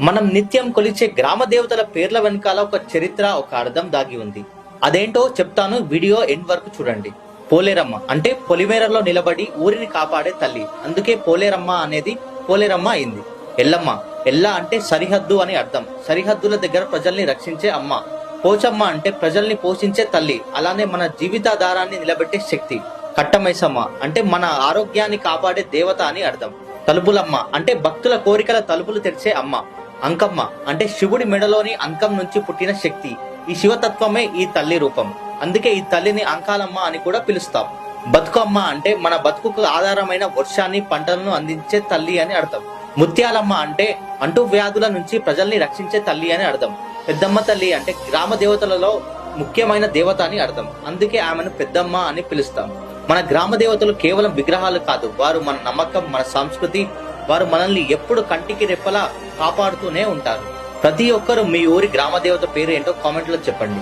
మనం నిత్యం కొలిచే గ్రామ దేవతల పేర్ల వెనకాల ఒక చరిత్ర, ఒక అర్థం దాగి ఉంది. అదేంటో చెప్తాను, వీడియో ఎండ్ వరకు చూడండి. పోలేరమ్మ అంటే పొలిమేరలో నిలబడి ఊరిని కాపాడే తల్లి, అందుకే పోలేరమ్మ అనేది పోలేరమ్మ అయింది. ఎల్లమ్మ, ఎల్ల అంటే సరిహద్దు అని అర్థం, సరిహద్దుల దగ్గర ప్రజల్ని రక్షించే అమ్మ. పోచమ్మ అంటే ప్రజల్ని పోషించే తల్లి, అలానే మన జీవితాధారాన్ని నిలబెట్టే శక్తి. కట్టమైసమ్మ అంటే మన ఆరోగ్యాన్ని కాపాడే దేవత అని అర్థం. తలుపులమ్మ అంటే భక్తుల కోరికల తలుపులు తెరిచే అమ్మ. అంకమ్మ అంటే శివుడి మెడలోని అంకం నుంచి పుట్టిన శక్తి. ఈ శివతత్వమే ఈ తల్లి రూపం, అందుకే ఈ తల్లిని అంకాలమ్మ అని కూడా పిలుస్తాం. బతుకమ్మ అంటే మన బతుకుకు ఆధారమైన వర్షాన్ని, పంటలను అందించే తల్లి అని అర్థం. ముత్యాలమ్మ అంటే అంటు వ్యాధుల నుంచి ప్రజల్ని రక్షించే తల్లి అని అర్థం. పెద్దమ్మ తల్లి అంటే గ్రామ దేవతలలో ముఖ్యమైన దేవత అని అర్థం, అందుకే ఆమెను పెద్దమ్మ అని పిలుస్తాం. మన గ్రామ దేవతలు కేవలం విగ్రహాలు కాదు, వారు మన నమ్మకం, మన సంస్కృతి. వారు మనల్ని ఎప్పుడు కంటికి రెప్పలా కాపాడుతూనే ఉంటారు. ప్రతి ఒక్కరు మీ ఊరి గ్రామ దేవత పేరు ఏంటో కామెంట్లో చెప్పండి.